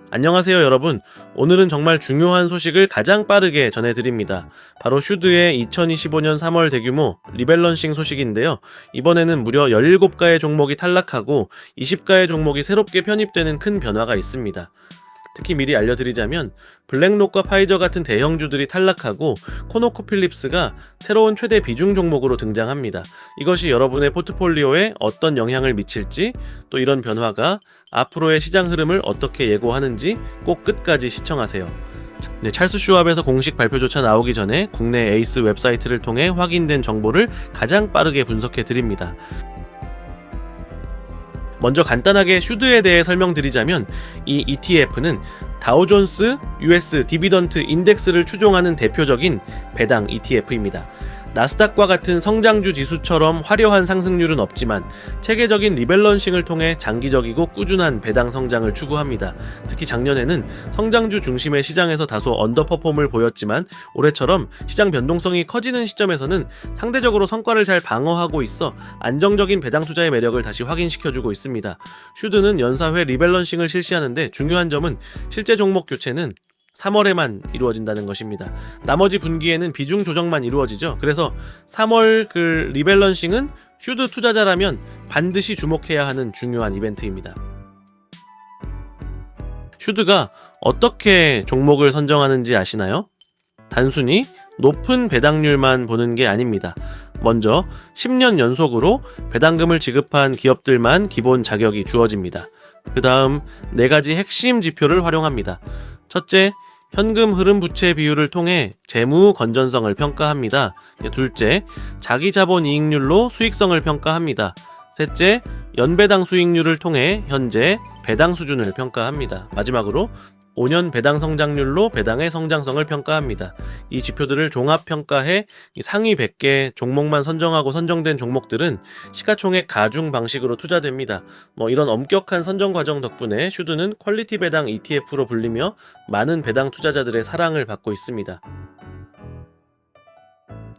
안녕하세요 여러분. 오늘은 정말 중요한 소식을 가장 빠르게 전해드립니다. 바로 슈드의 2025년 3월 대규모 리밸런싱 소식인데요. 이번에는 무려 17가의 종목이 탈락하고 20가의 종목이 새롭게 편입되는 큰 변화가 있습니다. 특히 미리 알려드리자면 블랙록과 파이저 같은 대형주들이 탈락하고 코노코필립스가 새로운 최대 비중 종목으로 등장합니다. 이것이 여러분의 포트폴리오에 어떤 영향을 미칠지, 또 이런 변화가 앞으로의 시장 흐름을 어떻게 예고하는지 꼭 끝까지 시청하세요. 네, 찰스 슈왑에서 공식 발표조차 나오기 전에 국내 에이스 웹사이트를 통해 확인된 정보를 가장 빠르게 분석해 드립니다. 먼저 간단하게 슈드에 대해 설명드리자면 이 ETF는 다우존스 US 디비던트 인덱스를 추종하는 대표적인 배당 ETF입니다. 나스닥과 같은 성장주 지수처럼 화려한 상승률은 없지만 체계적인 리밸런싱을 통해 장기적이고 꾸준한 배당 성장을 추구합니다. 특히 작년에는 성장주 중심의 시장에서 다소 언더퍼폼을 보였지만 올해처럼 시장 변동성이 커지는 시점에서는 상대적으로 성과를 잘 방어하고 있어 안정적인 배당 투자의 매력을 다시 확인시켜주고 있습니다. 슈드는 연사회 리밸런싱을 실시하는데 중요한 점은 실제 종목 교체는 3월에만 이루어진다는 것입니다. 나머지 분기에는 비중 조정만 이루어지죠. 그래서 3월 리밸런싱은 슈드 투자자라면 반드시 주목해야 하는 중요한 이벤트입니다. 슈드가 어떻게 종목을 선정하는지 아시나요? 단순히 높은 배당률만 보는 게 아닙니다. 먼저 10년 연속으로 배당금을 지급한 기업들만 기본 자격이 주어집니다. 그 다음 4가지 핵심 지표를 활용합니다. 첫째, 현금 흐름 부채 비율을 통해 재무 건전성을 평가합니다. 둘째, 자기 자본 이익률로 수익성을 평가합니다. 셋째, 연배당 수익률을 통해 현재 배당 수준을 평가합니다. 마지막으로 5년 배당 성장률로 배당의 성장성을 평가합니다. 이 지표들을 종합 평가해 상위 100개 종목만 선정하고 선정된 종목들은 시가총액 가중 방식으로 투자됩니다. 이런 엄격한 선정 과정 덕분에 슈드는 퀄리티 배당 ETF로 불리며 많은 배당 투자자들의 사랑을 받고 있습니다.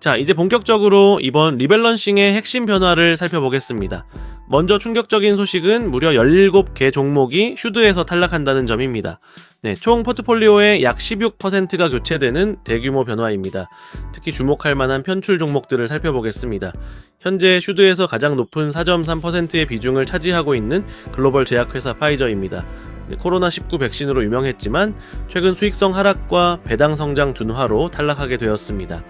자, 이제 본격적으로 이번 리밸런싱의 핵심 변화를 살펴보겠습니다. 먼저 충격적인 소식은 무려 17개 종목이 슈드에서 탈락한다는 점입니다. 네, 총 포트폴리오의 약 16%가 교체되는 대규모 변화입니다. 특히 주목할 만한 편출 종목들을 살펴보겠습니다. 현재 슈드에서 가장 높은 4.3%의 비중을 차지하고 있는 글로벌 제약회사 파이저입니다. 코로나19 백신으로 유명했지만 최근 수익성 하락과 배당 성장 둔화로 탈락하게 되었습니다.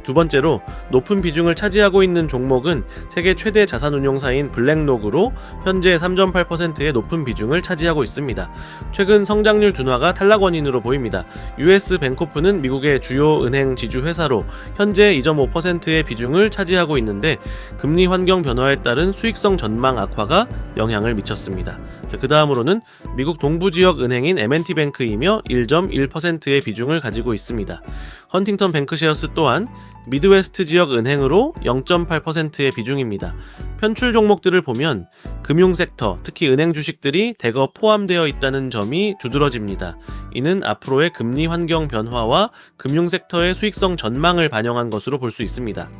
두 번째로 높은 비중을 차지하고 있는 종목은 세계 최대 자산운용사인 블랙록으로 현재 3.8%의 높은 비중을 차지하고 있습니다. 최근 성장률 둔화가 탈락 원인으로 보입니다. US 뱅코프는 미국의 주요 은행 지주 회사로 현재 2.5%의 비중을 차지하고 있는데 금리 환경 변화에 따른 수익성 전망 악화가 영향을 미쳤습니다. 그 다음으로는 미국 동부 지역 은행인 M&T 뱅크이며 1.1%의 비중을 가지고 있습니다. 헌팅턴 뱅크셰어스 또한 미드웨스트 지역 은행으로 0.8%의 비중입니다. 편출 종목들을 보면 금융 섹터, 특히 은행 주식들이 대거 포함되어 있다는 점이 두드러집니다. 이는 앞으로의 금리 환경 변화와 금융 섹터의 수익성 전망을 반영한 것으로 볼 수 있습니다.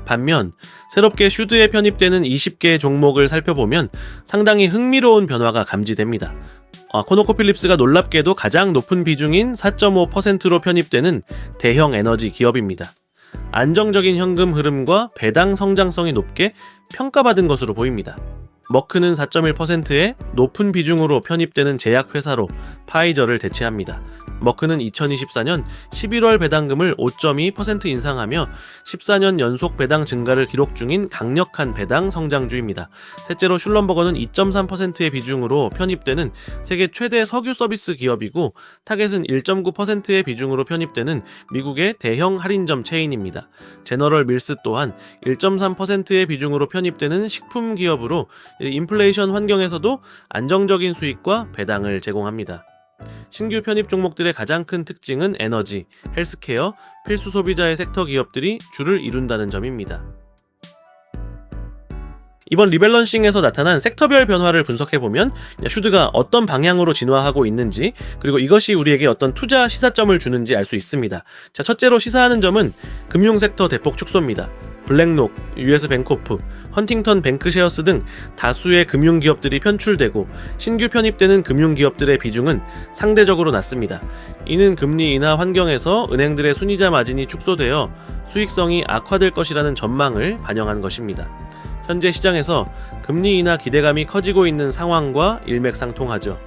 반면 새롭게 슈드에 편입되는 20개의 종목을 살펴보면 상당히 흥미로운 변화가 감지됩니다. 코노코필립스가 놀랍게도 가장 높은 비중인 4.5%로 편입되는 대형 에너지 기업입니다. 안정적인 현금 흐름과 배당 성장성이 높게 평가받은 것으로 보입니다. 머크는 4.1%의 높은 비중으로 편입되는 제약회사로 파이저를 대체합니다. 머크는 2024년 11월 배당금을 5.2% 인상하며 14년 연속 배당 증가를 기록 중인 강력한 배당 성장주입니다. 셋째로 슐럼버거는 2.3%의 비중으로 편입되는 세계 최대 석유 서비스 기업이고 타겟은 1.9%의 비중으로 편입되는 미국의 대형 할인점 체인입니다. 제너럴 밀스 또한 1.3%의 비중으로 편입되는 식품 기업으로 인플레이션 환경에서도 안정적인 수익과 배당을 제공합니다. 신규 편입 종목들의 가장 큰 특징은 에너지, 헬스케어, 필수 소비자의 섹터 기업들이 주를 이룬다는 점입니다. 이번 리밸런싱에서 나타난 섹터별 변화를 분석해보면 슈드가 어떤 방향으로 진화하고 있는지, 그리고 이것이 우리에게 어떤 투자 시사점을 주는지 알 수 있습니다. 자, 첫째로 시사하는 점은 금융 섹터 대폭 축소입니다. 블랙록, US 뱅코프, 헌팅턴 뱅크셰어스 등 다수의 금융기업들이 편출되고 신규 편입되는 금융기업들의 비중은 상대적으로 낮습니다. 이는 금리 인하 환경에서 은행들의 순이자 마진이 축소되어 수익성이 악화될 것이라는 전망을 반영한 것입니다. 현재 시장에서 금리 인하 기대감이 커지고 있는 상황과 일맥상통하죠.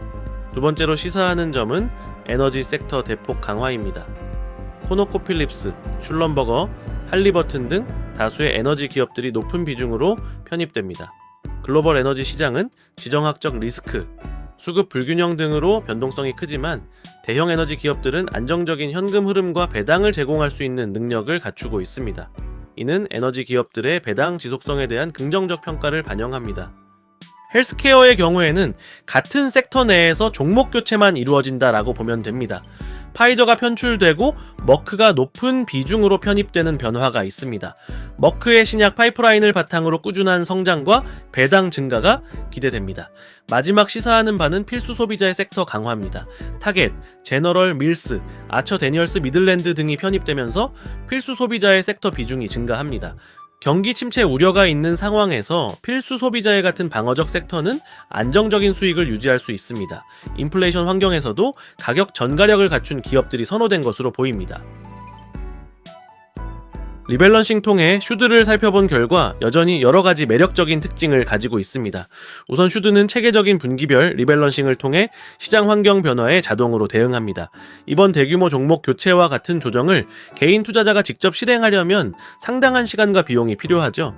두 번째로 시사하는 점은 에너지 섹터 대폭 강화입니다. 코노코필립스, 슐럼버거, 할리버튼 등 다수의 에너지 기업들이 높은 비중으로 편입됩니다. 글로벌 에너지 시장은 지정학적 리스크, 수급 불균형 등으로 변동성이 크지만 대형 에너지 기업들은 안정적인 현금 흐름과 배당을 제공할 수 있는 능력을 갖추고 있습니다. 이는 에너지 기업들의 배당 지속성에 대한 긍정적 평가를 반영합니다. 헬스케어의 경우에는 같은 섹터 내에서 종목 교체만 이루어진다라고 보면 됩니다. 파이저가 편출되고 머크가 높은 비중으로 편입되는 변화가 있습니다. 머크의 신약 파이프라인을 바탕으로 꾸준한 성장과 배당 증가가 기대됩니다. 마지막 시사하는 바는 필수 소비자의 섹터 강화입니다. 타겟, 제너럴 밀스, 아처 데니얼스 미들랜드 등이 편입되면서 필수 소비자의 섹터 비중이 증가합니다. 경기 침체 우려가 있는 상황에서 필수 소비자의 같은 방어적 섹터는 안정적인 수익을 유지할 수 있습니다. 인플레이션 환경에서도 가격 전가력을 갖춘 기업들이 선호된 것으로 보입니다. 리밸런싱 통해 슈드를 살펴본 결과 여전히 여러가지 매력적인 특징을 가지고 있습니다. 우선 슈드는 체계적인 분기별 리밸런싱을 통해 시장 환경 변화에 자동으로 대응합니다. 이번 대규모 종목 교체와 같은 조정을 개인 투자자가 직접 실행하려면 상당한 시간과 비용이 필요하죠.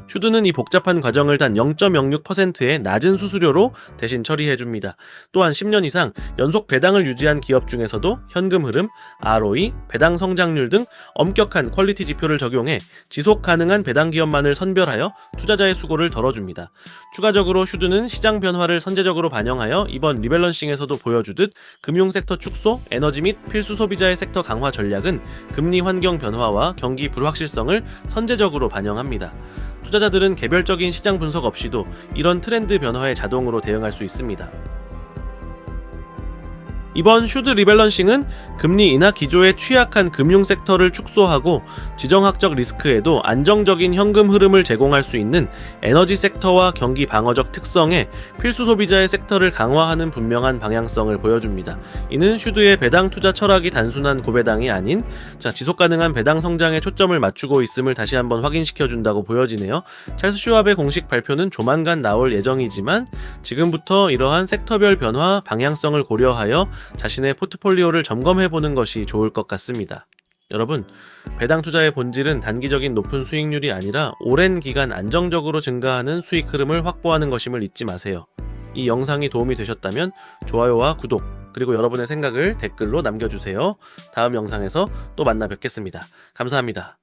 슈드는 이 복잡한 과정을 단 0.06%의 낮은 수수료로 대신 처리해줍니다. 또한 10년 이상 연속 배당을 유지한 기업 중에서도 현금 흐름, ROE, 배당 성장률 등 엄격한 퀄리티 지표를 적용해 지속 가능한 배당 기업만을 선별하여 투자자의 수고를 덜어줍니다. 추가적으로 슈드는 시장 변화를 선제적으로 반영하여 이번 리밸런싱에서도 보여주듯 금융섹터 축소, 에너지 및 필수 소비자의 섹터 강화 전략은 금리 환경 변화와 경기 불확실성을 선제적으로 반영합니다. 투자자들은 개별적인 시장 분석 없이도 이런 트렌드 변화에 자동으로 대응할 수 있습니다. 이번 슈드 리밸런싱은 금리 인하 기조에 취약한 금융 섹터를 축소하고 지정학적 리스크에도 안정적인 현금 흐름을 제공할 수 있는 에너지 sek터와 경기 방어적 특성에 필수 소비자의 섹터를 강화하는 분명한 방향성을 보여줍니다. 이는 슈드의 배당 투자 철학이 단순한 고배당이 아닌 지속 가능한 배당 성장에 초점을 맞추고 있음을 다시 한번 확인시켜준다고 보여지네요. 찰스 슈왑의 공식 발표는 조만간 나올 예정이지만 지금부터 이러한 섹터별 변화 방향성을 고려하여 자신의 포트폴리오를 점검해보는 것이 좋을 것 같습니다. 여러분, 배당 투자의 본질은 단기적인 높은 수익률이 아니라 오랜 기간 안정적으로 증가하는 수익 흐름을 확보하는 것임을 잊지 마세요. 이 영상이 도움이 되셨다면 좋아요와 구독, 그리고 여러분의 생각을 댓글로 남겨주세요. 다음 영상에서 또 만나 뵙겠습니다. 감사합니다.